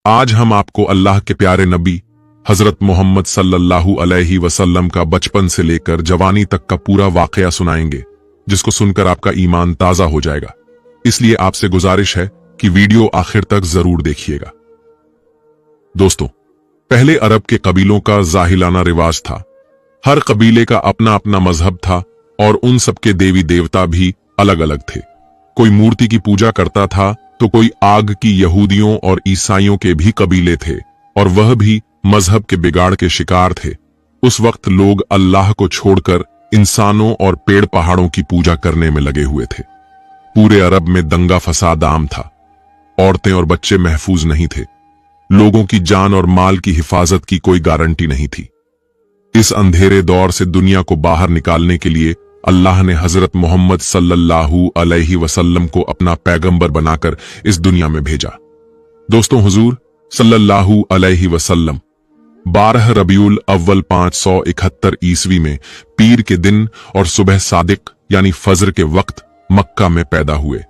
आज हम आपको अल्लाह के प्यारे नबी हजरत मोहम्मद सल्लल्लाहु अलैहि वसल्लम का बचपन से लेकर जवानी तक का पूरा वाकया सुनाएंगे, जिसको सुनकर आपका ईमान ताजा हो जाएगा। इसलिए आपसे गुजारिश है कि वीडियो आखिर तक जरूर देखिएगा। दोस्तों, पहले अरब के कबीलों का जाहिलाना रिवाज था। हर कबीले का अपना अपना मजहब था और उन सबके देवी देवता भी अलग अलग थे। कोई मूर्ति की पूजा करता था तो कोई आग की यहूदियों और ईसाइयों के भी कबीले थे, और वह भी मजहब के बिगाड़ के शिकार थे। उस वक्त लोग अल्लाह को छोड़कर इंसानों और पेड़ पहाड़ों की पूजा करने में लगे हुए थे। पूरे अरब में दंगा फसाद आम था। औरतें और बच्चे महफूज नहीं थे। लोगों की जान और माल की हिफाजत की कोई गारंटी नहीं थी। इस अंधेरे दौर से दुनिया को बाहर निकालने के लिए अल्लाह ने हजरत मोहम्मद सल्लल्लाहु अलैहि वसल्लम को अपना पैगंबर बनाकर इस दुनिया में भेजा। दोस्तों, हुजूर सल्लल्लाहु अलैहि वसल्लम 12 रबीउल अव्वल 571 ईस्वी में पीर के दिन और सुबह सादिक यानी फजर के वक्त मक्का में पैदा हुए।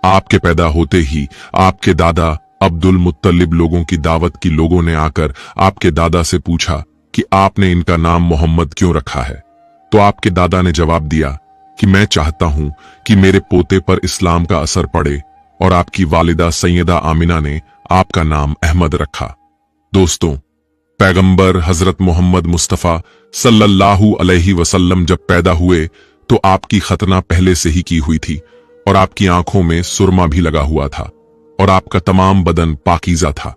आपके पैदा होते ही आपके दादा अब्दुल मुत्तलिब लोगों की दावत की लोगों ने आकर आपके दादा से पूछा कि आपने इनका नाम मोहम्मद क्यों रखा है। तो आपके दादा ने जवाब दिया कि मैं चाहता हूं कि मेरे पोते पर इस्लाम का असर पड़े, और आपकी वालिदा सैयदा आमिना ने आपका नाम अहमद रखा। दोस्तों, पैगंबर हजरत मोहम्मद मुस्तफा सल्लल्लाहु अलैहि वसल्लम जब पैदा हुए तो आपकी खतना पहले से ही की हुई थी, और आपकी आंखों में सुरमा भी लगा हुआ था, और आपका तमाम बदन पाकीज़ा था।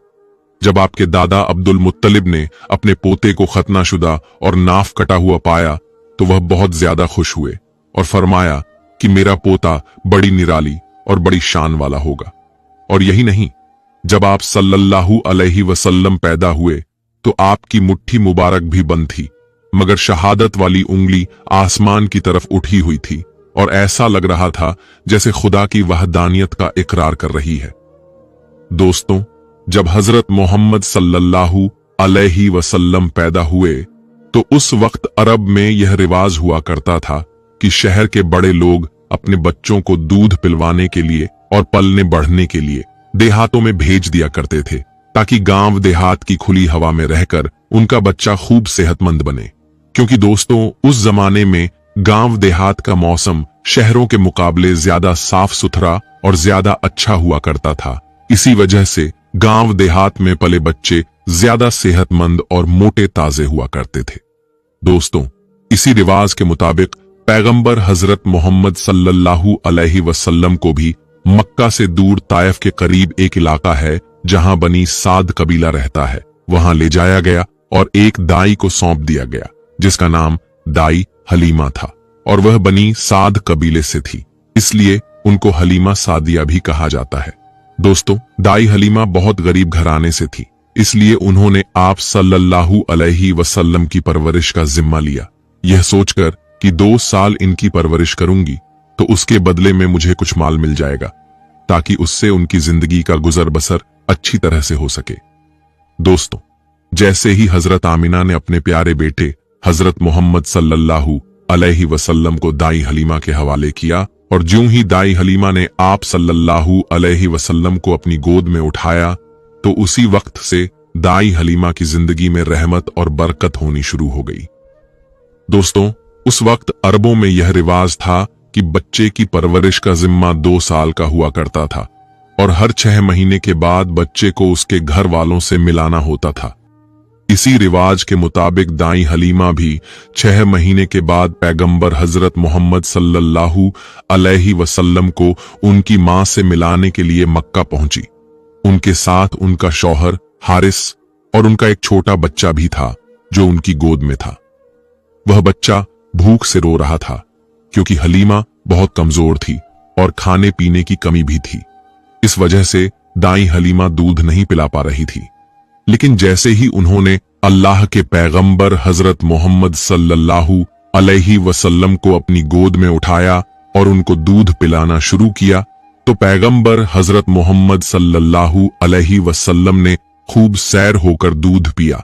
जब आपके दादा अब्दुल मुत्तलिब ने अपने पोते को खतनाशुदा और नाफ कटा हुआ पाया तो वह बहुत ज्यादा खुश हुए और फरमाया कि मेरा पोता बड़ी निराली और बड़ी शान वाला होगा। और यही नहीं, जब आप सल्लल्लाहु अलैहि वसल्लम पैदा हुए तो आपकी मुट्ठी मुबारक भी बंद थी, मगर शहादत वाली उंगली आसमान की तरफ उठी हुई थी, और ऐसा लग रहा था जैसे खुदा की वहदानियत का इकरार कर रही है। दोस्तों, जब हजरत मोहम्मद सल्लल्लाहु अलैहि वसल्लम पैदा हुए तो उस वक्त अरब में यह रिवाज हुआ करता था कि शहर के बड़े लोग अपने बच्चों को दूध पिलवाने के लिए और पलने बढ़ने के लिए देहातों में भेज दिया करते थे, ताकि गांव देहात की खुली हवा में रहकर उनका बच्चा खूब सेहतमंद बने। क्योंकि दोस्तों, उस जमाने में गांव देहात का मौसम शहरों के मुकाबले ज्यादा साफ सुथरा और ज्यादा अच्छा हुआ करता था। इसी वजह से गांव देहात में पले बच्चे ज्यादा सेहतमंद और मोटे ताजे हुआ करते थे। दोस्तों, इसी रिवाज के मुताबिक पैगंबर हजरत मोहम्मद सल्लल्लाहु अलैहि वसल्लम को भी मक्का से दूर ताइफ के करीब एक इलाका है जहां बनी साद कबीला रहता है, वहां ले जाया गया और एक दाई को सौंप दिया गया जिसका नाम दाई हलीमा था, और वह बनी साद कबीले से थी, इसलिए उनको हलीमा सादिया भी कहा जाता है। दोस्तों, दाई हलीमा बहुत गरीब घराने से थी, इसलिए उन्होंने आप सल्लल्लाहु अलैहि वसल्लम की परवरिश का जिम्मा लिया, यह सोचकर कि 2 साल इनकी परवरिश करूंगी तो उसके बदले में मुझे कुछ माल मिल जाएगा, ताकि उससे उनकी जिंदगी का गुजर बसर अच्छी तरह से हो सके। दोस्तों, जैसे ही हजरत आमिना ने अपने प्यारे बेटे हजरत मोहम्मद सल्लल्लाहु अलैहि वसल्लम को दाई हलीमा के हवाले किया, और ज्यों ही दाई हलीमा ने आप सल्लल्लाहु अलैहि वसल्लम को अपनी गोद में उठाया तो उसी वक्त से दाई हलीमा की जिंदगी में रहमत और बरकत होनी शुरू हो गई। दोस्तों, उस वक्त अरबों में यह रिवाज था कि बच्चे की परवरिश का जिम्मा 2 साल का हुआ करता था, और हर 6 महीने के बाद बच्चे को उसके घर वालों से मिलाना होता था। इसी रिवाज के मुताबिक दाई हलीमा भी 6 महीने के बाद पैगंबर हजरत मोहम्मद सल्लल्लाहु अलैहि वसल्लम को उनकी मां से मिलाने के लिए मक्का पहुंची। उनके साथ उनका शौहर हारिस और उनका एक छोटा बच्चा भी था जो उनकी गोद में था। वह बच्चा भूख से रो रहा था क्योंकि हलीमा बहुत कमजोर थी और खाने पीने की कमी भी थी। इस वजह से दाई हलीमा दूध नहीं पिला पा रही थी। लेकिन जैसे ही उन्होंने अल्लाह के पैगंबर हजरत मोहम्मद सल्लल्लाहु अलैहि वसल्लम को अपनी गोद में उठाया और उनको दूध पिलाना शुरू किया तो पैगंबर हजरत मोहम्मद सल्लल्लाहु अलैहि वसल्लम ने खूब सैर होकर दूध पिया,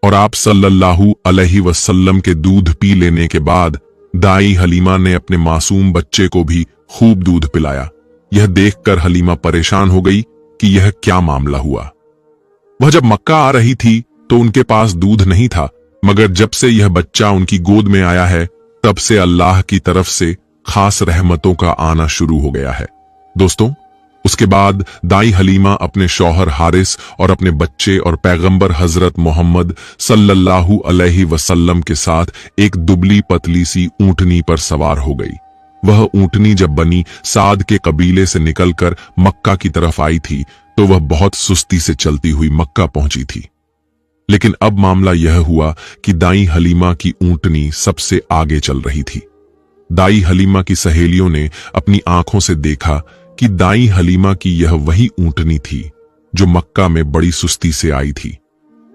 और आप सल्लल्लाहु अलैहि वसल्लम के दूध पी लेने के बाद दाई हलीमा ने अपने मासूम बच्चे को भी खूब दूध पिलाया। यह देखकर हलीमा परेशान हो गई कि यह क्या मामला हुआ। वह जब मक्का आ रही थी तो उनके पास दूध नहीं था, मगर जब से यह बच्चा उनकी गोद में आया है तब से अल्लाह की तरफ से खास रहमतों का आना शुरू हो गया है। दोस्तों, उसके बाद दाई हलीमा अपने शौहर हारिस और अपने बच्चे और पैगंबर हजरत मोहम्मद सल्लल्लाहु अलैहि वसल्लम के साथ एक दुबली पतली सी ऊंटनी पर सवार हो गई। वह ऊंटनी जब बनी साद के कबीले से निकलकर मक्का की तरफ आई थी तो वह बहुत सुस्ती से चलती हुई मक्का पहुंची थी। लेकिन अब मामला यह हुआ कि दाई हलीमा की ऊंटनी सबसे आगे चल रही थी। दाई हलीमा की सहेलियों ने अपनी आंखों से देखा कि दाई हलीमा की यह वही ऊंटनी थी जो मक्का में बड़ी सुस्ती से आई थी।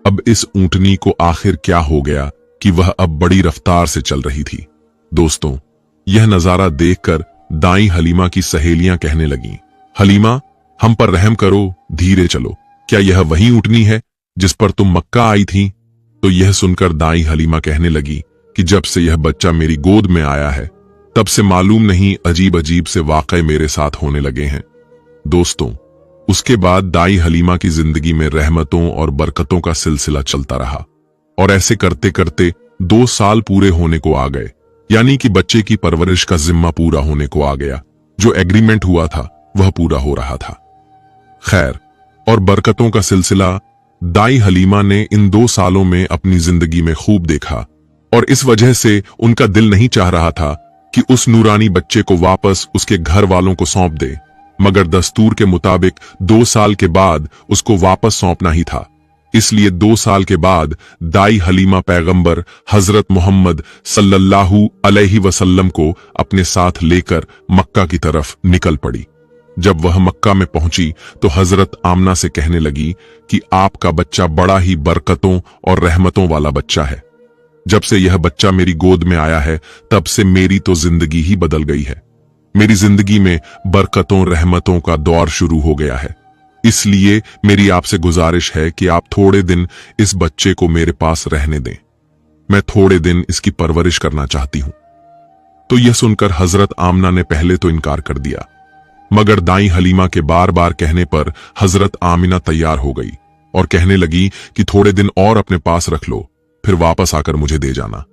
अब इस ऊंटनी को आखिर क्या हो गया कि वह अब बड़ी रफ्तार से चल रही थी। दोस्तों, यह नजारा देखकर दाई हलीमा की सहेलियां कहने लगीं, हलीमा, हम पर रहम करो, धीरे चलो। क्या यह वही ऊंटनी है जिस पर तुम मक्का आई थी? तो यह सुनकर दाई हलीमा कहने लगी कि जब से यह बच्चा मेरी गोद में आया है तब से मालूम नहीं अजीब अजीब से वाक़े मेरे साथ होने लगे हैं। दोस्तों, उसके बाद दाई हलीमा की जिंदगी में रहमतों और बरकतों का सिलसिला चलता रहा और ऐसे करते करते 2 साल पूरे होने को आ गए, यानी कि बच्चे की परवरिश का जिम्मा पूरा होने को आ गया। जो एग्रीमेंट हुआ था वह पूरा हो रहा था। खैर और बरकतों का सिलसिला दाई हलीमा ने इन 2 सालों में अपनी जिंदगी में खूब देखा और इस वजह से उनका दिल नहीं चाह रहा था कि उस नूरानी बच्चे को वापस उसके घर वालों को सौंप दे, मगर दस्तूर के मुताबिक 2 साल के बाद उसको वापस सौंपना ही था। इसलिए 2 साल के बाद दाई हलीमा पैगंबर हजरत मोहम्मद सल्लल्लाहु अलैहि वसल्लम को अपने साथ लेकर मक्का की तरफ निकल पड़ी। जब वह मक्का में पहुंची तो हजरत आमना से कहने लगी कि आपका बच्चा बड़ा ही बरकतों और रहमतों वाला बच्चा है। जब से यह बच्चा मेरी गोद में आया है तब से मेरी तो जिंदगी ही बदल गई है। मेरी जिंदगी में बरकतों रहमतों का दौर शुरू हो गया है। इसलिए मेरी आपसे गुजारिश है कि आप थोड़े दिन इस बच्चे को मेरे पास रहने दें। मैं थोड़े दिन इसकी परवरिश करना चाहती हूं। तो यह सुनकर हजरत आमना ने पहले तो इनकार कर दिया, मगर दाई हलीमा के बार बार कहने पर हजरत आमिना तैयार हो गई और कहने लगी कि थोड़े दिन और अपने पास रख लो, फिर वापस आकर मुझे दे जाना।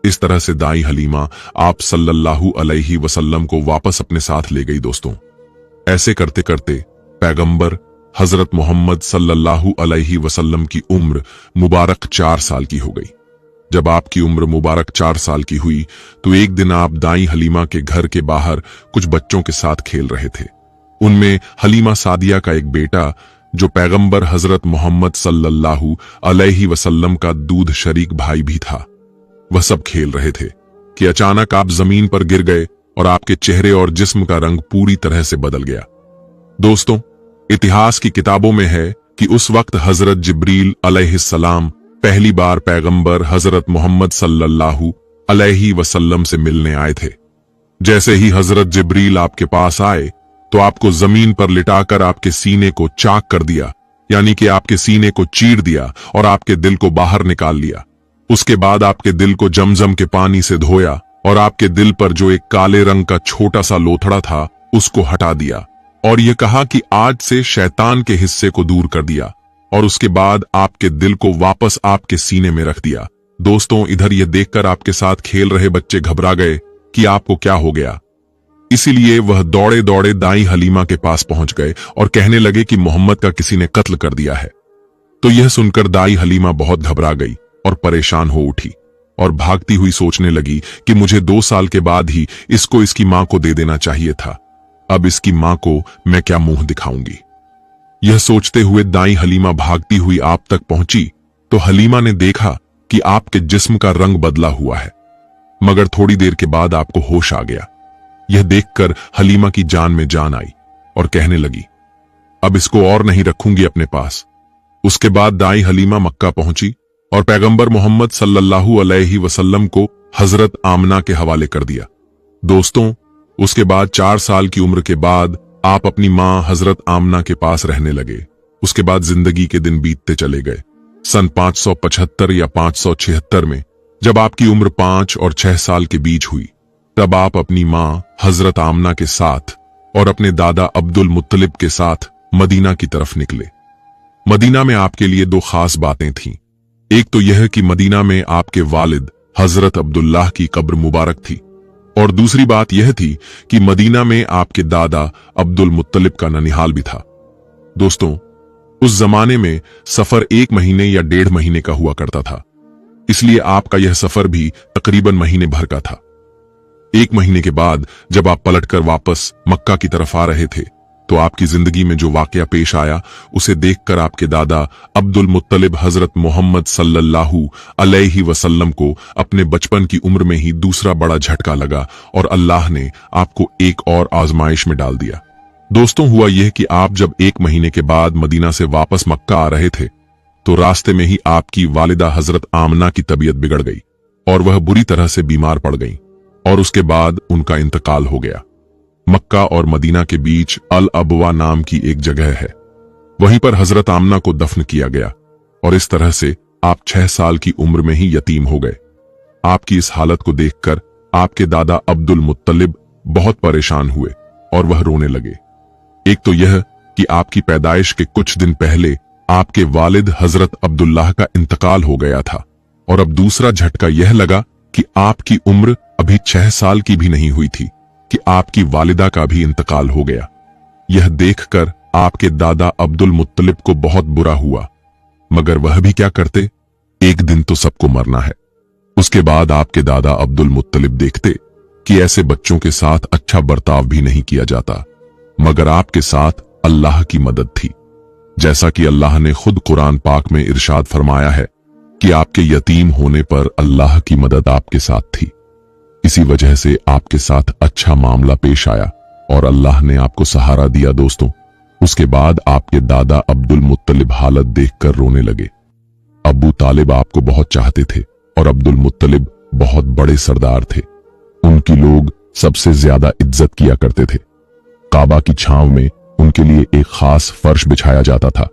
इस तरह से दाई हलीमा आप सल्लल्लाहु अलैहि वसल्लम को वापस अपने साथ ले गई। दोस्तों, ऐसे करते करते पैगंबर हजरत मोहम्मद सल्लल्लाहु अलैहि वसल्लम की उम्र मुबारक 4 साल की हो गई। जब आपकी उम्र मुबारक 4 साल की हुई तो एक दिन आप दाई हलीमा के घर के बाहर कुछ बच्चों के साथ खेल रहे थे। उनमें हलीमा सादिया का एक बेटा जो पैगंबर हजरत मोहम्मद सल्लल्लाहु अलैहि वसल्लम का दूध शरीक भाई भी था। वह सब खेल रहे थे कि अचानक आप जमीन पर गिर गए और आपके चेहरे और जिस्म का रंग पूरी तरह से बदल गया। दोस्तों, इतिहास की किताबों में है कि उस वक्त हजरत जिब्रील अलैहिस्सलाम पहली बार पैगंबर हजरत मोहम्मद सल्लल्लाहु अलैहि वसल्लम से मिलने आए थे। जैसे ही हजरत जिब्रील आपके पास आए तो आपको जमीन पर लिटाकर आपके सीने को चाक कर दिया, यानी कि आपके सीने को चीर दिया और आपके दिल को बाहर निकाल लिया। उसके बाद आपके दिल को जमजम के पानी से धोया और आपके दिल पर जो एक काले रंग का छोटा सा लोथड़ा था उसको हटा दिया और यह कहा कि आज से शैतान के हिस्से को दूर कर दिया और उसके बाद आपके दिल को वापस आपके सीने में रख दिया। दोस्तों, इधर यह देखकर आपके साथ खेल रहे बच्चे घबरा गए कि आपको क्या हो गया। इसीलिए वह दौड़े दौड़े दाई हलीमा के पास पहुंच गए और कहने लगे कि मोहम्मद का किसी ने कत्ल कर दिया है। तो यह सुनकर दाई हलीमा बहुत घबरा गई और परेशान हो उठी और भागती हुई सोचने लगी कि मुझे 2 साल के बाद ही इसको इसकी मां को दे देना चाहिए था। अब इसकी मां को मैं क्या मुंह दिखाऊंगी। यह सोचते हुए दाई हलीमा भागती हुई आप तक पहुंची तो हलीमा ने देखा कि आपके जिस्म का रंग बदला हुआ है, मगर थोड़ी देर के बाद आपको होश आ गया। यह देखकर हलीमा की जान में जान आई और कहने लगी, अब इसको और नहीं रखूंगी अपने पास। उसके बाद दाई हलीमा मक्का पहुंची और पैगंबर मोहम्मद सल्लल्लाहु अलैहि वसल्लम को हजरत आमना के हवाले कर दिया। दोस्तों, उसके बाद 4 साल की उम्र के बाद आप अपनी मां हजरत आमना के पास रहने लगे। उसके बाद जिंदगी के दिन बीतते चले गए। सन 575 या 576 में जब आपकी उम्र 5 और 6 साल के बीच हुई तब आप अपनी मां हजरत आमना के साथ और अपने दादा अब्दुल मुत्तलिब के साथ मदीना की तरफ निकले। मदीना में आपके लिए दो खास बातें थीं। एक तो यह कि मदीना में आपके वालिद हजरत अब्दुल्लाह की कब्र मुबारक थी, और दूसरी बात यह थी कि मदीना में आपके दादा अब्दुल मुत्तलिब का ननिहाल भी था। दोस्तों, उस जमाने में सफर 1 महीने या 1.5 महीने का हुआ करता था, इसलिए आपका यह सफर भी तकरीबन महीने भर का था। 1 महीने के बाद जब आप पलटकर वापस मक्का की तरफ आ रहे थे, तो आपकी जिंदगी में जो वाकया पेश आया उसे देखकर आपके दादा अब्दुल मुत्तलिब हजरत मोहम्मद सल्लल्लाहु अलैहि वसल्लम को अपने बचपन की उम्र में ही दूसरा बड़ा झटका लगा और अल्लाह ने आपको एक और आजमाइश में डाल दिया। दोस्तों, हुआ यह कि आप जब 1 महीने के बाद मदीना से वापस मक्का आ रहे थे, तो रास्ते में ही आपकी वालिदा हजरत आमना की तबीयत बिगड़ गई और वह बुरी तरह से बीमार पड़ गईं, और उसके बाद उनका इंतकाल हो गया। मक्का और मदीना के बीच अल अबवा नाम की एक जगह है, वहीं पर हजरत आमना को दफन किया गया, और इस तरह से आप 6 साल की उम्र में ही यतीम हो गए। आपकी इस हालत को देखकर आपके दादा अब्दुल मुत्तलिब बहुत परेशान हुए और वह रोने लगे। एक तो यह कि आपकी पैदाइश के कुछ दिन पहले आपके वालिद हजरत अब्दुल्लाह का इंतकाल हो गया था, और अब दूसरा झटका यह लगा कि आपकी उम्र अभी 6 साल की भी नहीं हुई थी कि आपकी वालिदा का भी इंतकाल हो गया। यह देखकर आपके दादा अब्दुल मुत्तलिब को बहुत बुरा हुआ, मगर वह भी क्या करते, एक दिन तो सबको मरना है। उसके बाद आपके दादा अब्दुल मुत्तलिब देखते कि ऐसे बच्चों के साथ अच्छा बर्ताव भी नहीं किया जाता, मगर आपके साथ अल्लाह की मदद थी। जैसा कि अल्लाह ने खुद कुरान पाक में इरशाद फरमाया है कि आपके यतीम होने पर अल्लाह की मदद आपके साथ थी। इसी वजह से आपके साथ अच्छा मामला पेश आया और अल्लाह ने आपको सहारा दिया। दोस्तों, उसके बाद आपके दादा अब्दुल मुत्तलिब हालत देखकर रोने लगे। अब्बू तालिब आपको बहुत चाहते थे और अब्दुल मुत्तलिब बहुत बड़े सरदार थे। उनकी लोग सबसे ज्यादा इज्जत किया करते थे। काबा की छांव में उनके लिए एक खास फर्श बिछाया जाता था,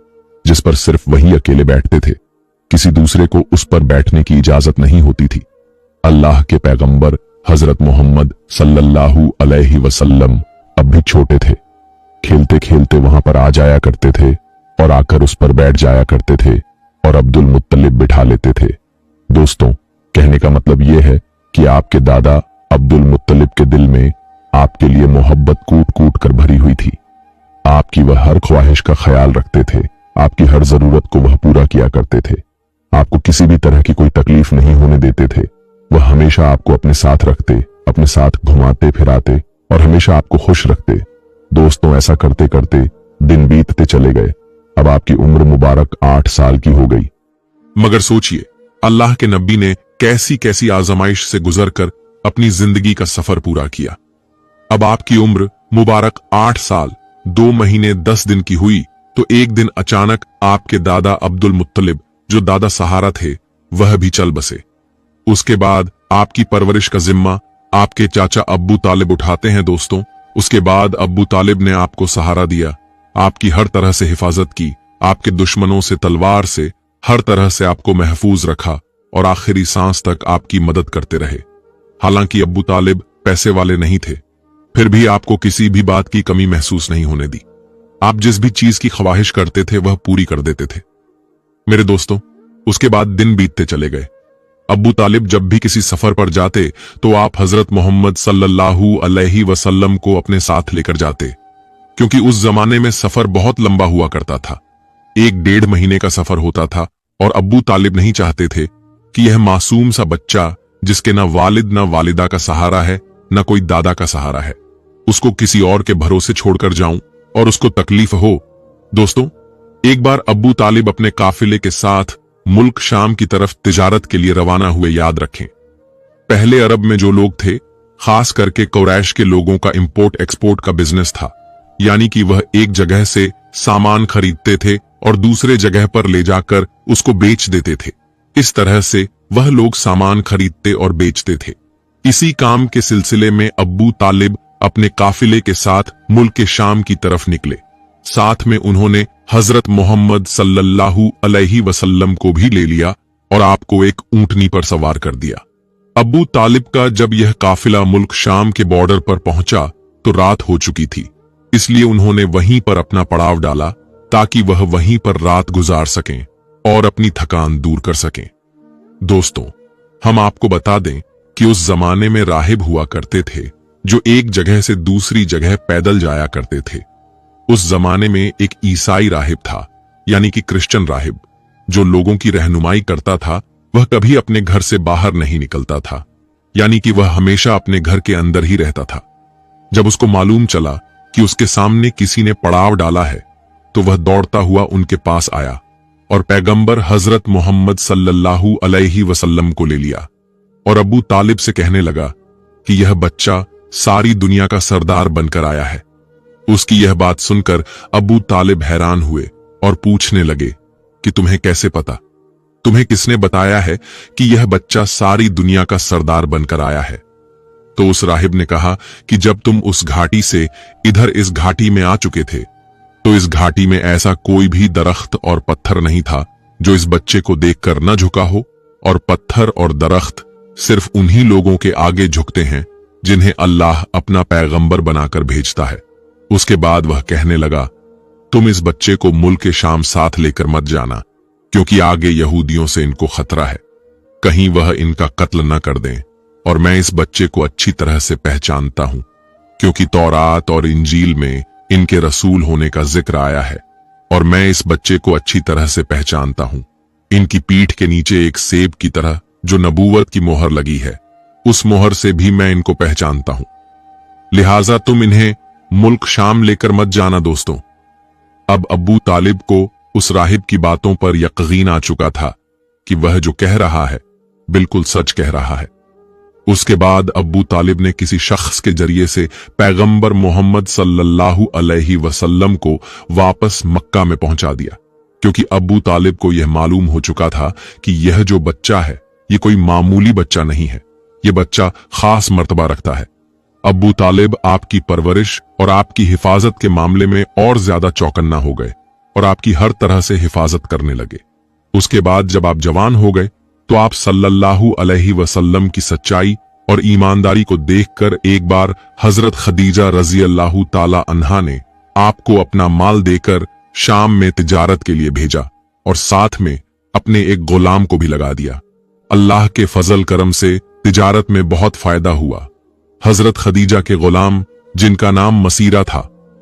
जिस पर सिर्फ वही अकेले बैठते थे। किसी दूसरे को उस पर बैठने की इजाजत नहीं होती थी। अल्लाह के पैगंबर हजरत मोहम्मद सल्लल्लाहु अलैहि वसल्लम अब भी छोटे थे। खेलते खेलते वहां पर आ जाया करते थे और आकर उस पर बैठ जाया करते थे और अब्दुल मुत्तलिब बिठा लेते थे। दोस्तों, कहने का मतलब यह है कि आपके दादा अब्दुल मुत्तलिब के दिल में आपके लिए मोहब्बत कूट कूट कर भरी हुई थी। आपकी वह हर ख्वाहिश का ख्याल रखते थे, आपकी हर जरूरत को वह पूरा किया करते थे। आपको किसी भी तरह की कोई तकलीफ नहीं होने देते थे। वह हमेशा आपको अपने साथ रखते, अपने साथ घुमाते फिराते और हमेशा आपको खुश रखते। दोस्तों, ऐसा करते करते दिन बीतते चले गए। अब आपकी उम्र मुबारक 8 साल की हो गई। मगर सोचिए, अल्लाह के नबी ने कैसी कैसी आजमाइश से गुजरकर अपनी जिंदगी का सफर पूरा किया। अब आपकी उम्र मुबारक 8 साल 2 महीने 10 दिन की हुई, तो एक दिन अचानक आपके दादा अब्दुल मुत्तलिब, जो दादा सहारा थे, वह भी चल बसे। उसके बाद आपकी परवरिश का जिम्मा आपके चाचा अब्बू तालिब उठाते हैं। दोस्तों, उसके बाद अब्बू तालिब ने आपको सहारा दिया, आपकी हर तरह से हिफाजत की, आपके दुश्मनों से, तलवार से, हर तरह से आपको महफूज रखा और आखिरी सांस तक आपकी मदद करते रहे। हालांकि अब्बू तालिब पैसे वाले नहीं थे, फिर भी आपको किसी भी बात की कमी महसूस नहीं होने दी। आप जिस भी चीज की ख्वाहिश करते थे वह पूरी कर देते थे। मेरे दोस्तों, उसके बाद दिन बीतते चले गए। अब्बू तालिब जब भी किसी सफर पर जाते तो आप हजरत मोहम्मद सल्लल्लाहु अलैहि वसल्लम को अपने साथ लेकर जाते, क्योंकि उस जमाने में सफर बहुत लंबा हुआ करता था। 1-1.5 महीने का सफर होता था और अब्बू तालिब नहीं चाहते थे कि यह मासूम सा बच्चा, जिसके ना वालिद ना वालिदा का सहारा है, ना कोई दादा का सहारा है, उसको किसी और के भरोसे छोड़कर जाऊं और उसको तकलीफ हो। दोस्तों, एक बार अब्बू तालिब अपने काफिले के साथ मुल्क शाम की तरफ तिजारत के लिए रवाना हुए। याद रखें, पहले अरब में जो लोग थे, खास करके कुरैश के लोगों का इंपोर्ट एक्सपोर्ट का बिजनेस था, यानी कि वह एक जगह से सामान खरीदते थे और दूसरे जगह पर ले जाकर उसको बेच देते थे। इस तरह से वह लोग सामान खरीदते और बेचते थे। इसी काम के सिलसिले में अब्बू तालिब अपने काफिले के साथ मुल्क शाम की तरफ निकले। साथ में उन्होंने हजरत मोहम्मद सल्लल्लाहु अलैहि वसल्लम को भी ले लिया और आपको एक ऊंटनी पर सवार कर दिया। अब्बू तालिब का जब यह काफिला मुल्क शाम के बॉर्डर पर पहुंचा तो रात हो चुकी थी, इसलिए उन्होंने वहीं पर अपना पड़ाव डाला ताकि वह वहीं पर रात गुजार सकें और अपनी थकान दूर कर सकें। दोस्तों, हम आपको बता दें कि उस जमाने में राहिब हुआ करते थे जो एक जगह से दूसरी जगह पैदल जाया करते थे। उस जमाने में एक ईसाई राहिब था, यानी कि क्रिश्चियन राहिब, जो लोगों की रहनुमाई करता था। वह कभी अपने घर से बाहर नहीं निकलता था, यानी कि वह हमेशा अपने घर के अंदर ही रहता था। जब उसको मालूम चला कि उसके सामने किसी ने पड़ाव डाला है, तो वह दौड़ता हुआ उनके पास आया और पैगंबर हजरत मोहम्मद सल्लल्लाहु अलैहि वसल्लम को ले लिया और अबू तालिब से कहने लगा कि यह बच्चा सारी दुनिया का सरदार बनकर आया है। उसकी यह बात सुनकर अबू तालिब हैरान हुए और पूछने लगे कि तुम्हें कैसे पता? तुम्हें किसने बताया है कि यह बच्चा सारी दुनिया का सरदार बनकर आया है? तो उस राहिब ने कहा कि जब तुम उस घाटी से इधर इस घाटी में आ चुके थे, तो इस घाटी में ऐसा कोई भी दरख्त और पत्थर नहीं था जो इस बच्चे को देखकर न झुका हो, और पत्थर और दरख्त सिर्फ उन्हीं लोगों के आगे झुकते हैं जिन्हें अल्लाह अपना पैगंबर बनाकर भेजता है। उसके बाद वह कहने लगा, तुम इस बच्चे को मुल्क शाम साथ लेकर मत जाना, क्योंकि आगे यहूदियों से इनको खतरा है, कहीं वह इनका कत्ल न कर दें। और मैं इस बच्चे को अच्छी तरह से पहचानता हूं, क्योंकि तौरात और इंजील में इनके रसूल होने का जिक्र आया है, और मैं इस बच्चे को अच्छी तरह से पहचानता हूं। इनकी पीठ के नीचे एक सेब की तरह जो नबूवत की मोहर लगी है, उस मोहर से भी मैं इनको पहचानता हूं। लिहाजा तुम इन्हें मुल्क शाम लेकर मत जाना। दोस्तों, अब अबू तालिब को उस राहिब की बातों पर यकीन आ चुका था कि वह जो कह रहा है बिल्कुल सच कह रहा है। उसके बाद अबू तालिब ने किसी शख्स के जरिए से पैगंबर मोहम्मद सल्लल्लाहु अलैहि वसल्लम को वापस मक्का में पहुंचा दिया, क्योंकि अबू तालिब को यह मालूम हो चुका था कि यह जो बच्चा है ये कोई मामूली बच्चा नहीं है, ये बच्चा खास मर्तबा रखता है। अबू तालिब आपकी परवरिश और आपकी हिफाजत के मामले में और ज्यादा चौकन्ना हो गए और आपकी हर तरह से हिफाजत करने लगे। उसके बाद जब आप जवान हो गए, तो आप सल्लल्लाहु अलैहि वसल्लम की सच्चाई और ईमानदारी को देखकर एक बार हजरत खदीजा रजी अल्लाह ताला अन्हा ने आपको अपना माल देकर शाम में तिजारत के लिए भेजा और साथ में अपने एक गुलाम को भी लगा दिया। अल्लाह के फजल करम से तिजारत में बहुत फायदा हुआ। हजरत खदीजा के गुलाम, जिनका नाम मसीरा था,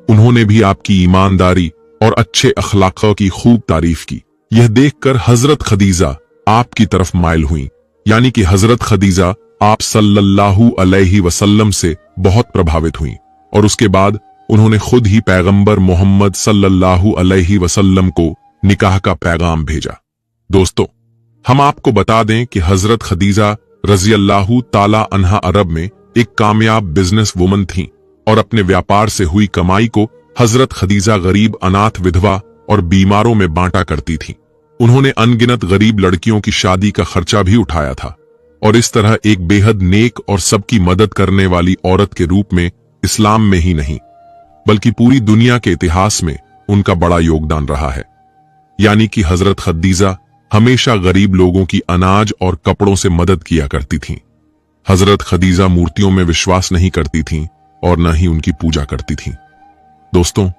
उन्होंने भी आपकी ईमानदारी और अच्छे अखलाकों की खूब तारीफ की। यह देखकर हजरत खदीजा आपकी तरफ माइल हुई, यानी कि हजरत खदीजा आप सल्लल्लाहु अलैहि वसल्लम से बहुत प्रभावित हुई, और उसके बाद उन्होंने खुद ही पैगंबर मोहम्मद सल्लल्लाहु अलैहि वसल्लम को निकाह का पैगाम भेजा। दोस्तों, हम आपको बता दें कि हजरत खदीजा रजी अल्लाह ताला अन्हा अरब में एक कामयाब बिजनेस वुमन थीं और अपने व्यापार से हुई कमाई को हजरत खदीजा गरीब, अनाथ, विधवा और बीमारों में बांटा करती थीं। उन्होंने अनगिनत गरीब लड़कियों की शादी का खर्चा भी उठाया था और इस तरह एक बेहद नेक और सबकी मदद करने वाली औरत के रूप में इस्लाम में ही नहीं बल्कि पूरी दुनिया के इतिहास में उनका बड़ा योगदान रहा है। यानी कि हजरत खदीजा हमेशा गरीब लोगों की अनाज और कपड़ों से मदद किया करती थीं। हजरत खदीजा मूर्तियों में विश्वास नहीं करती थीं और न ही उनकी पूजा करती थीं। दोस्तों,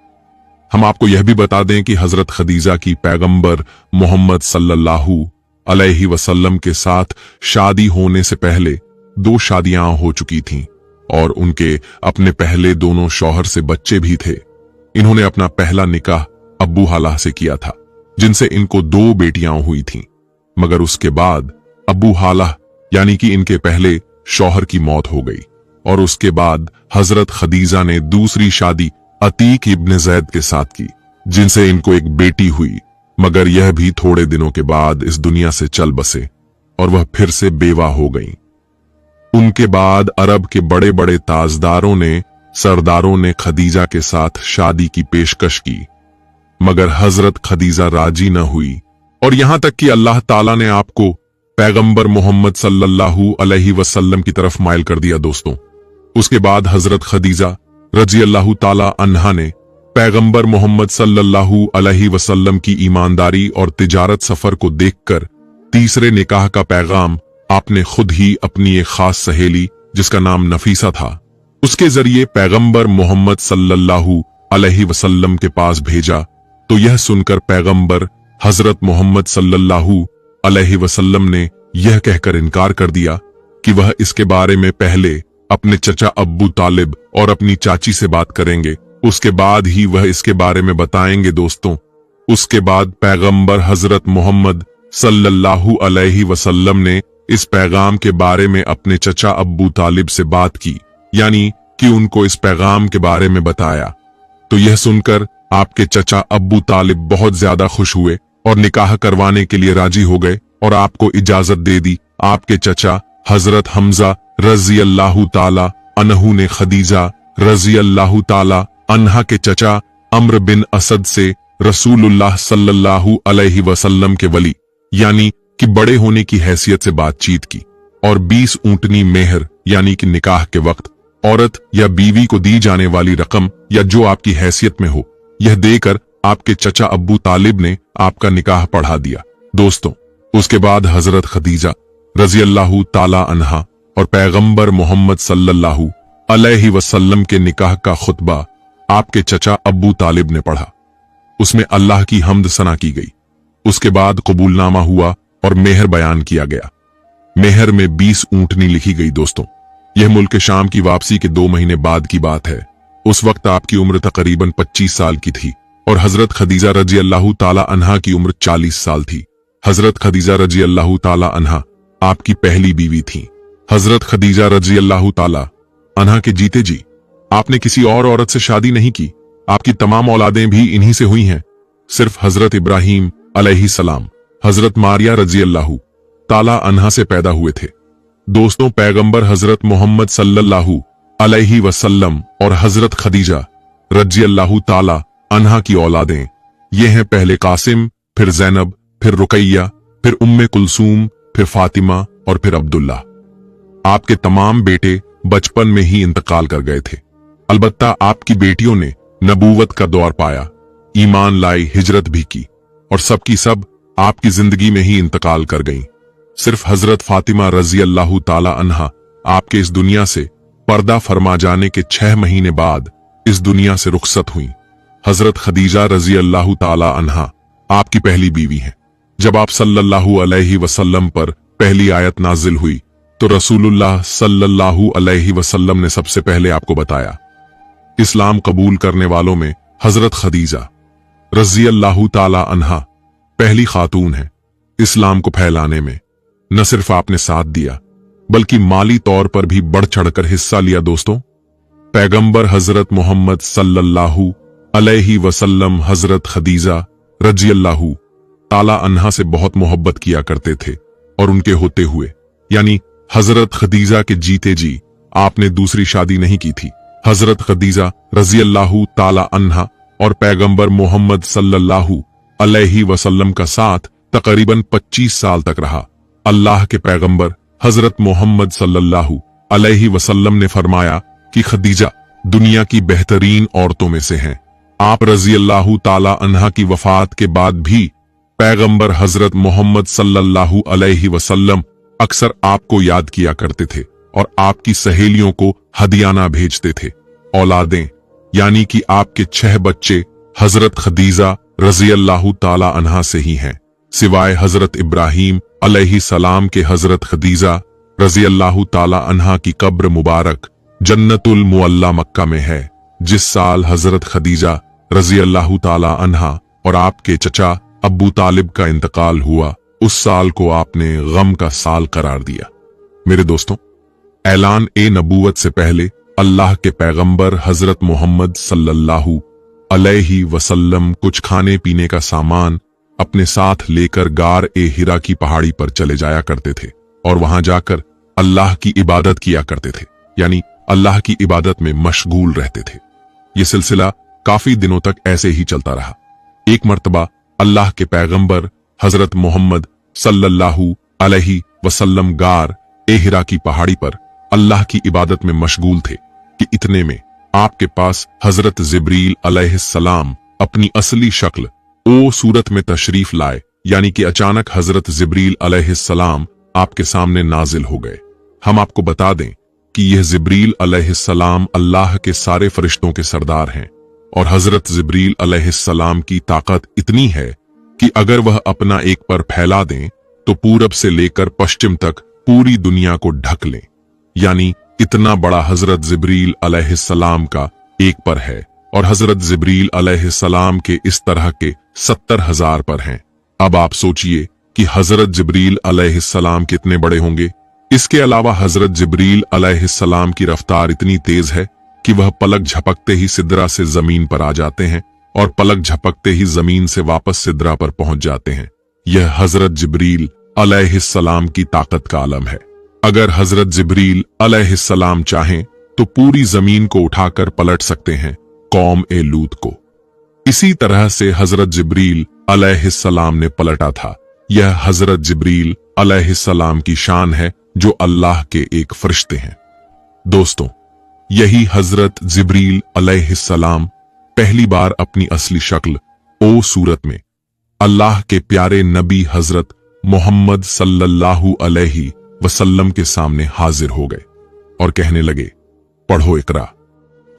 हम आपको यह भी बता दें कि हजरत खदीजा की पैगंबर मोहम्मद सल्लल्लाहु अलैहि वसल्लम के साथ शादी होने से पहले 2 शादियां हो चुकी थीं और उनके अपने पहले दोनों शौहर से बच्चे भी थे। इन्होंने अपना पहला निकाह अब्बू हालाह से किया था, जिनसे इनको 2 बेटियां हुई थीं, मगर उसके बाद अब्बू हालाह यानी कि इनके पहले शौहर की मौत हो गई और उसके बाद हजरत खदीजा ने दूसरी शादी अतीक इब्न जैद के साथ की, जिनसे इनको एक बेटी हुई, मगर यह भी थोड़े दिनों के बाद इस दुनिया से चल बसे और वह फिर से बेवा हो गईं। उनके बाद अरब के बड़े बड़े ताजदारों ने, सरदारों ने खदीजा के साथ शादी की पेशकश की, मगर हजरत खदीजा राजी न हुई और यहां तक कि अल्लाह ताला ने आपको पैगंबर मोहम्मद सल्लल्लाहु अलैहि वसल्लम की तरफ माइल कर दिया। दोस्तों, उसके बाद हजरत खदीजा रजी अल्लाह ताला अन्हा ने पैगंबर मोहम्मद सल्लल्लाहु अलैहि वसल्लम की ईमानदारी और तिजारत सफर को देखकर तीसरे निकाह का पैगाम आपने खुद ही अपनी एक खास सहेली, जिसका नाम नफीसा था, उसके जरिए पैगंबर मोहम्मद सल्लल्लाहु अलैहि वसल्लम के पास भेजा तो यह सुनकर पैगंबर हजरत मोहम्मद सल्लल्लाहु अलैहि वसल्लम ने यह कहकर इनकार कर दिया कि वह इसके बारे में पहले अपने चचा अब्बू तालिब और अपनी चाची से बात करेंगे, उसके बाद ही वह इसके बारे में बताएंगे। दोस्तों, उसके बाद पैगंबर हजरत मोहम्मद सल्लल्लाहु अलैहि वसल्लम ने इस पैगाम के बारे में अपने चचा अब्बू तालिब से बात की, यानी कि उनको इस पैगाम के बारे में बताया। तो यह सुनकर आपके चचा अब्बू तालिब बहुत ज्यादा खुश हुए और निकाह करवाने के लिए राजी हो गए और आपको इजाजत दे दी। आपके चचा हजरत हमजा रजी अल्लाह ताला अनहु ने खदीजा रजी अल्लाह ताला अन्हा के चचा अम्र बिन असद से रसूलुल्लाह सल्लल्लाहु अलैहि वसल्लम के वली यानी कि बड़े होने की हैसियत से बातचीत की और 20 ऊंटनी मेहर यानी कि निकाह के वक्त औरत या बीवी को दी जाने वाली रकम या जो आपकी हैसियत में हो, यह देकर आपके चचा अब्बू तालिब ने आपका निकाह पढ़ा दिया। दोस्तों, उसके बाद हजरत खदीजा रजी अल्लाह ताला अन्हा और पैगंबर मोहम्मद सल्लल्लाहु अलैहि वसल्लम के निकाह का खुतबा आपके चचा अब्बू तालिब ने पढ़ा। उसमें अल्लाह की हम्द सना की गई। उसके बाद कबूलनामा हुआ और मेहर बयान किया गया। मेहर में 20 ऊंटनी लिखी गई। दोस्तों, यह मुल्क शाम की वापसी के 2 महीने बाद की बात है। उस वक्त आपकी उम्र तकरीबन 25 साल की थी और हजरत खदीजा रजी अल्लाह ताला अन्हा की उम्र 40 साल थी। हजरत खदीजा रजी अल्लाह ताला अन्हा आपकी पहली बीवी थी। हजरत खदीजा रजी अल्लाह ताला अन्हा के जीते जी आपने किसी और औरत से शादी नहीं की। आपकी तमाम औलादें भी इन्हीं से हुई हैं। सिर्फ हजरत इब्राहिम अलैहि सलाम हजरत मारिया रजी अल्लाह ताला अन्हा से पैदा हुए थे। दोस्तों, पैगंबर हजरत मोहम्मद सल्लल्लाहु अलैहि वसल्लम और हजरत खदीजा रजी अल्लाह ताला अन्हा की औलादें ये हैं, पहले कासिम, फिर जैनब, फिर रुकैया, फिर उम्मे कुलसूम, फिर फातिमा और फिर अब्दुल्ला। आपके तमाम बेटे बचपन में ही इंतकाल कर गए थे। अलबत्ता आपकी बेटियों ने नबूवत का दौर पाया, ईमान लाई, हिजरत भी की और सबकी सब आपकी जिंदगी में ही इंतकाल कर गईं। सिर्फ हजरत फातिमा रजी अल्लाह ताला अन्हा आपके इस दुनिया से पर्दा फरमा जाने के 6 महीने बाद इस दुनिया से रुखसत हुई। हजरत खदीजा रजी अल्लाह ताला अन्हा आपकी पहली बीवी हैं। जब आप सल्लल्लाहु अलैहि वसल्लम पर पहली आयत नाजिल हुई तो रसूलुल्लाह सल्लल्लाहु अलैहि वसल्लम ने सबसे पहले आपको बताया। इस्लाम कबूल करने वालों में हजरत खदीजा रजी अल्लाह ताला अन्हा पहली खातून है। इस्लाम को फैलाने में न सिर्फ आपने साथ दिया बल्कि माली तौर पर भी बढ़ चढ़कर हिस्सा लिया। दोस्तों, पैगंबर हजरत मोहम्मद सल्लल्लाहु अलैहि वसल्लम हजरत खदीजा रजी अल्लाह ताला अन्हा से बहुत मोहब्बत किया करते थे और उनके होते हुए यानी हजरत खदीजा के जीते जी आपने दूसरी शादी नहीं की थी। हजरत खदीजा रजी अल्लाह ताला अन्हा और पैगंबर मोहम्मद सल्लल्लाहु अलैहि वसल्लम का साथ तकरीबन 25 साल तक रहा। अल्लाह के पैगंबर हजरत मोहम्मद सल्लल्लाहु अलैहि वसल्लम ने फरमाया कि खदीजा दुनिया की बेहतरीन औरतों में से हैं। आप रजी अल्लाह ताला अन्हा की वफात के बाद भी पैगंबर हजरत मोहम्मद सल्लल्लाहु अलैहि वसल्लम अक्सर आपको याद किया करते थे और आपकी सहेलियों को हदियाना भेजते थे। औलादें यानी कि आपके 6 बच्चे हजरत खदीजा रजी अल्लाह ताला अन्हा से ही हैं, सिवाय हजरत इब्राहिम अलैहि सलाम के। हजरत खदीजा रजी अल्लाह ताला अन्हा की कब्र मुबारक जन्नतुल मुअल्ला मक्का में है। जिस साल हजरत खदीजा रजी अल्लाह ताला अन्हा और आपके चचा अब्बू तालिब का इंतकाल हुआ, उस साल को आपने गम का साल करार दिया। मेरे दोस्तों, ऐलान ए नबूवत से पहले अल्लाह के पैगंबर हजरत मोहम्मद सल्लल्लाहु अलैहि वसल्लम कुछ खाने पीने का सामान अपने साथ लेकर गार ए हिरा की पहाड़ी पर चले जाया करते थे और वहां जाकर अल्लाह की इबादत किया करते थे, यानी अल्लाह की इबादत में मशगूल रहते थे। यह सिलसिला काफी दिनों तक ऐसे ही चलता रहा। एक मर्तबा अल्लाह के पैगंबर हजरत मोहम्मद सल्लल्लाहु अलैहि वसल्लम गार ए हिरा की पहाड़ी पर अल्लाह की इबादत में मशगूल थे कि इतने में आपके पास हजरत जिब्रील अलैहिस्सलाम अपनी असली शक्ल ओ सूरत में तशरीफ लाए, यानी कि अचानक हजरत जिब्रील अलैहिस्सलाम आपके सामने नाजिल हो गए। हम आपको बता दें कि यह जिब्रील अलैहिस्सलाम अल्लाह के सारे फरिश्तों के सरदार हैं। और हजरत जिब्रील अलैहिस्सलाम की ताकत इतनी है कि अगर वह अपना एक पर फैला दें तो पूरब से लेकर पश्चिम तक पूरी दुनिया को ढक लें। यानी इतना बड़ा हजरत जिब्रील अलैहिस्सलाम का एक पर है और हजरत जिब्रील अलैहिस्सलाम के इस तरह के 70,000 पर हैं। अब आप सोचिए कि हजरत जिब्रील अलैहिस्सलाम कितने बड़े होंगे। इसके अलावा हजरत जिब्रील अलैहिस्सलाम की रफ्तार इतनी तेज है कि वह पलक झपकते ही सिदरा से जमीन पर आ जाते हैं और पलक झपकते ही जमीन से वापस सिदरा पर पहुंच जाते हैं। यह हजरत जिब्रील अलैहिस्सलाम की ताकत का आलम है। अगर हजरत जिब्रील अलैहिस्सलाम चाहें तो पूरी जमीन को उठाकर पलट सकते हैं कौम ए लूत को। इसी तरह से हजरत जिब्रील अलैहिस्सलाम ने पलटा था। यह हजरत जिब्रील अलैहिस्सलाम की शान है जो अल्लाह के एक फरिश्ते हैं। दोस्तों, यही हजरत जिब्रील अलैहिस्सलाम पहली बार अपनी असली शक्ल ओ सूरत में अल्लाह के प्यारे नबी हजरत मोहम्मद सल्लल्लाहु अलैहि वसल्लम के सामने हाजिर हो गए और कहने लगे, पढ़ो इकरा।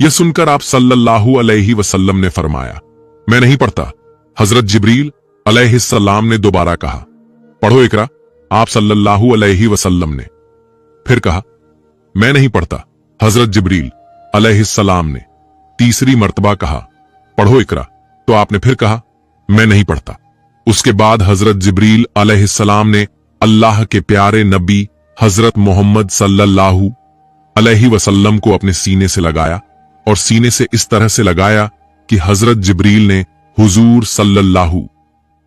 यह सुनकर आप सल्लल्लाहु अलैहि वसल्लम ने फरमाया, मैं नहीं पढ़ता। हजरत जिब्रील अलैहिस्सलाम ने दोबारा कहा, पढ़ो इकरा। आप सल्लल्लाहु अलैहि वसल्लम ने फिर कहा, मैं नहीं पढ़ता। हजरत जिब्रील अलैहिस्सलाम ने तीसरी मर्तबा कहा, पढ़ो इकरा। तो आपने फिर कहा, मैं नहीं पढ़ता। उसके बाद हजरत जिब्रील अलैहिस्सलाम ने अल्लाह के प्यारे नबी हजरत मोहम्मद सल्लल्लाहु अलैहि वसल्लम को अपने सीने से लगाया और सीने से इस तरह से लगाया कि हजरत जिब्रील ने हुजूर सल्लल्लाहु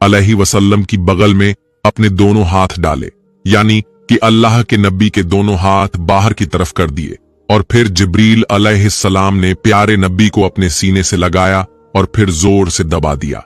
अलैहि वसल्लम की बगल में अपने दोनों हाथ डाले, यानी कि अल्लाह के नबी के दोनों हाथ बाहर की तरफ कर दिए और फिर जिब्रील अलैहिस्सलाम ने प्यारे नबी को अपने सीने से लगाया और फिर जोर से दबा दिया।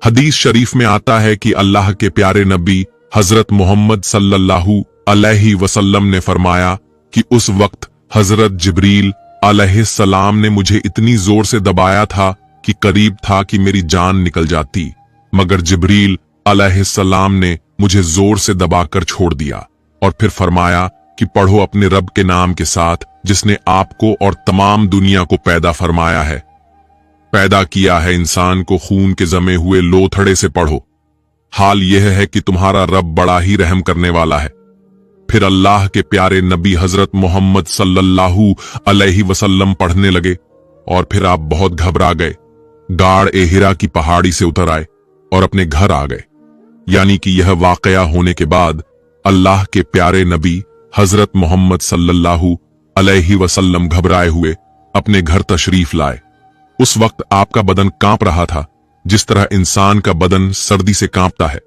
हदीस शरीफ में आता है कि अल्लाह के प्यारे नबी हजरत मोहम्मद सल्लल्लाहु अलैहि वसल्लम ने फरमाया कि उस वक्त हजरत जिब्रील अलैहिस्सलाम ने मुझे इतनी जोर से दबाया था कि करीब था कि मेरी जान निकल जाती, मगर जिब्रील अलैहिस्सलाम ने मुझे जोर से दबाकर छोड़ दिया और फिर फरमाया कि पढ़ो अपने रब के नाम के साथ जिसने आपको और तमाम दुनिया को पैदा फरमाया है, पैदा किया है इंसान को खून के जमे हुए लोथड़े से। पढ़ो, हाल यह है कि तुम्हारा रब बड़ा ही रहम करने वाला है। फिर अल्लाह के प्यारे नबी हजरत मोहम्मद सल्लल्लाहु अलैहि वसल्लम पढ़ने लगे और फिर आप बहुत घबरा गए, गाड़ ए हिरा की पहाड़ी से उतर आए और अपने घर आ गए। यानी कि यह वाकया होने के बाद अल्लाह के प्यारे नबी हजरत मोहम्मद सल्लल्लाहु अलैहि वसल्लम घबराए हुए अपने घर तशरीफ लाए। उस वक्त आपका बदन कांप रहा था जिस तरह इंसान का बदन सर्दी से कांपता है।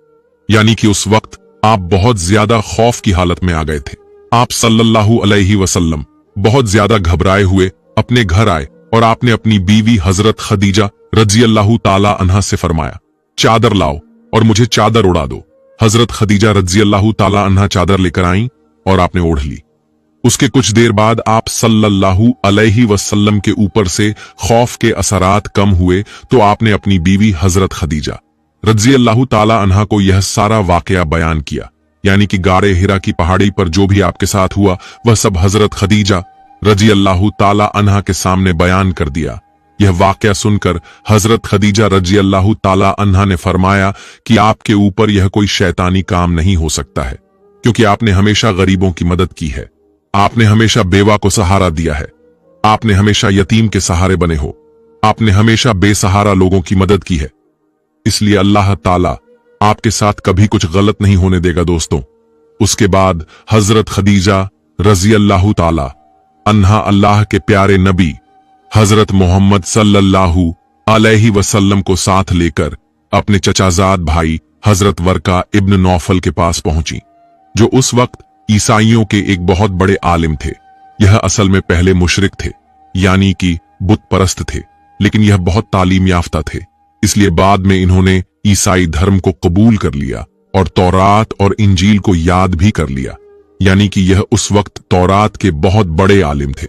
यानी कि उस वक्त आप बहुत ज्यादा खौफ की हालत में आ गए थे। आप सल्लल्लाहु अलैहि वसल्लम बहुत ज्यादा घबराए हुए अपने घर आए और आपने अपनी बीवी हजरत खदीजा रज़ियल्लाहु ताला अन्हा से फरमाया, चादर लाओ और मुझे चादर उड़ा दो। हजरत खदीजा रज़ियल्लाहु ताला अन्हा चादर लेकर आईं और आपने ओढ़ ली। उसके कुछ देर बाद आप सल्लल्लाहु अलैहि वसल्लम के ऊपर से खौफ के असरात कम हुए तो आपने अपनी बीवी हजरत खदीजा रज़ियल्लाहु ताला अन्हा को यह सारा वाकया बयान किया। यानी कि गारे हिरा की पहाड़ी पर जो भी आपके साथ हुआ वह सब हजरत खदीजा रज़ियल्लाहु ताला अन्हा के सामने बयान कर दिया। यह वाकया सुनकर हजरत खदीजा रज़ियल्लाहु ताला अन्हा ने फरमाया कि आपके ऊपर यह कोई शैतानी काम नहीं हो सकता है, क्योंकि आपने हमेशा गरीबों की मदद की है, आपने हमेशा बेवा को सहारा दिया है, आपने हमेशा यतीम के सहारे बने हो, आपने हमेशा बेसहारा लोगों की मदद की है। इसलिए अल्लाह ताला आपके साथ कभी कुछ गलत नहीं होने देगा। दोस्तों, उसके बाद हजरत खदीजा रज़ियल्लाहु ताला अन्हा अल्लाह के प्यारे नबी हजरत मोहम्मद सल्लल्लाहु अलैहि वसल्लम को साथ लेकर अपने चचाजाद भाई हजरत वरका इब्न नौफल के पास पहुंची, जो उस वक्त ईसाइयों के एक बहुत बड़े आलिम थे। यह असल में पहले मुशरिक थे, यानी कि बुत परस्त थे, लेकिन यह बहुत तालीम याफ्ता थे। इसलिए बाद में इन्होंने ईसाई धर्म को कबूल कर लिया और तौरात और इंजील को याद भी कर लिया। यानी कि यह उस वक्त तौरात के बहुत बड़े आलिम थे।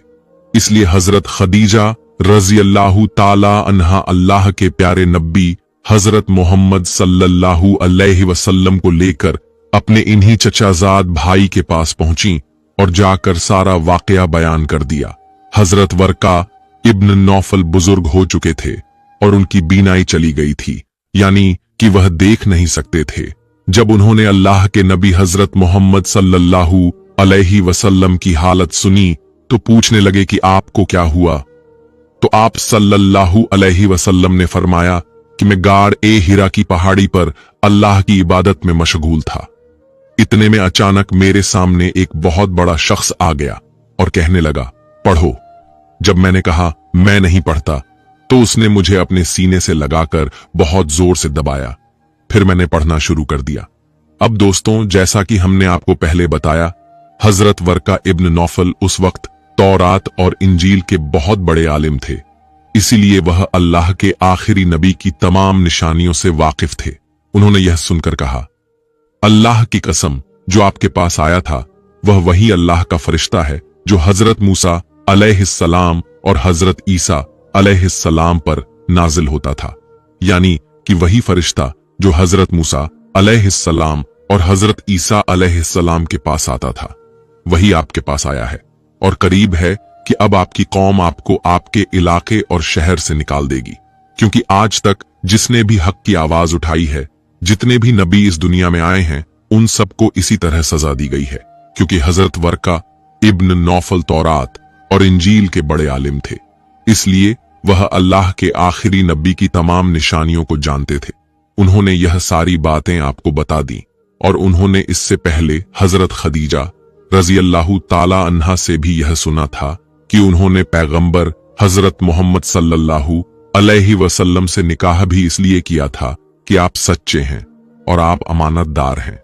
इसलिए हजरत खदीजा रज़ियल्लाहु ताला अन्हा अल्लाह के प्यारे नबी हजरत मोहम्मद सल्लल्लाहु अलैहि वसल्लम को लेकर अपने इन्हीं चचाजाद भाई के पास पहुंची और जाकर सारा वाकया बयान कर दिया। हजरत वरका इब्न नौफल बुजुर्ग हो चुके थे और उनकी बीनाई चली गई थी, यानी कि वह देख नहीं सकते थे। जब उन्होंने अल्लाह के नबी हजरत मोहम्मद सल्लल्लाहु अलैहि वसल्लम की हालत सुनी तो पूछने लगे कि आपको क्या हुआ। तो आप सल्लल्लाहु अलैहि वसल्लम ने फरमाया कि मैं गाड़ ए हिरा की पहाड़ी पर अल्लाह की इबादत में मशगूल था। इतने में अचानक मेरे सामने एक बहुत बड़ा शख्स आ गया और कहने लगा, पढ़ो। जब मैंने कहा मैं नहीं पढ़ता, तो उसने मुझे अपने सीने से लगाकर बहुत जोर से दबाया। फिर मैंने पढ़ना शुरू कर दिया। अब दोस्तों, जैसा कि हमने आपको पहले बताया, हजरत वर्का इब्न नौफल उस वक्त तौरात और इंजील के बहुत बड़े आलिम थे, इसीलिए वह अल्लाह के आखिरी नबी की तमाम निशानियों से वाकिफ थे। उन्होंने यह सुनकर कहा, अल्लाह की कसम, जो आपके पास आया था वह वही अल्लाह का फरिश्ता है जो हजरत मूसा अलैहिस्सलाम और हजरत ईसा अलैहिस्सलाम पर नाजिल होता था, यानी कि वही फरिश्ता जो हजरत मूसा अलैहिस्सलाम और हजरत ईसा अलैहिस्सलाम के पास आता था, वही आपके पास आया है। और करीब है कि अब आपकी कौम आपको आपके इलाके और शहर से निकाल देगी, क्योंकि आज तक जिसने भी हक की आवाज उठाई है, जितने भी नबी इस दुनिया में आए हैं, उन सबको इसी तरह सजा दी गई है, क्योंकि हजरत वर्का इब्न नौफल तौरात और इंजील के बड़े आलिम थे, इसलिए वह अल्लाह के आखिरी नबी की तमाम निशानियों को जानते थे। उन्होंने यह सारी बातें आपको बता दी, और उन्होंने इससे पहले हजरत खदीजा रजी अल्लाह ताला अन्हा से भी यह सुना था कि उन्होंने पैगंबर हजरत मोहम्मद सल्लल्लाहु अलैहि वसल्लम से निकाह भी इसलिए किया था कि आप सच्चे हैं और आप अमानतदार हैं।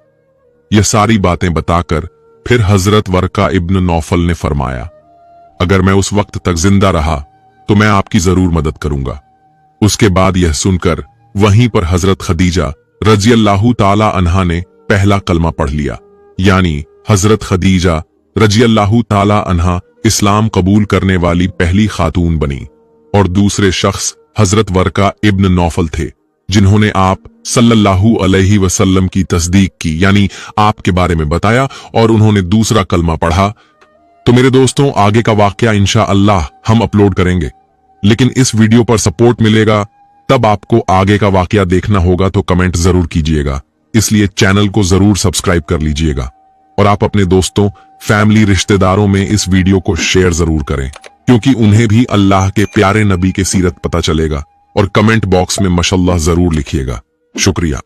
यह सारी बातें बताकर फिर हजरत वर्का इब्न नौफल ने फरमाया, अगर मैं उस वक्त तक जिंदा रहा तो मैं आपकी जरूर मदद करूंगा। उसके बाद यह सुनकर वहीं पर हजरत खदीजा रजी अल्लाह ताला अन्हा ने पहला कलमा पढ़ लिया, यानी हजरत खदीजा रजी अल्लाह ताला अन्हा इस्लाम कबूल करने वाली पहली खातून बनी, और दूसरे शख्स हजरत वर्का इब्न नौफल थे, जिन्होंने आप सल्लल्लाहु अलैहि वसल्लम की तस्दीक की, यानी आपके बारे में बताया, और उन्होंने दूसरा कलमा पढ़ा। तो मेरे दोस्तों, आगे का वाकया इंशाअल्लाह हम अपलोड करेंगे, लेकिन इस वीडियो पर सपोर्ट मिलेगा तब आपको आगे का वाकया देखना होगा, तो कमेंट जरूर कीजिएगा। इसलिए चैनल को जरूर सब्सक्राइब कर लीजिएगा, और आप अपने दोस्तों, फैमिली, रिश्तेदारों में इस वीडियो को शेयर जरूर करें, क्योंकि उन्हें भी अल्लाह के प्यारे नबी के सीरत पता चलेगा। और कमेंट बॉक्स में माशाअल्लाह जरूर लिखिएगा। शुक्रिया।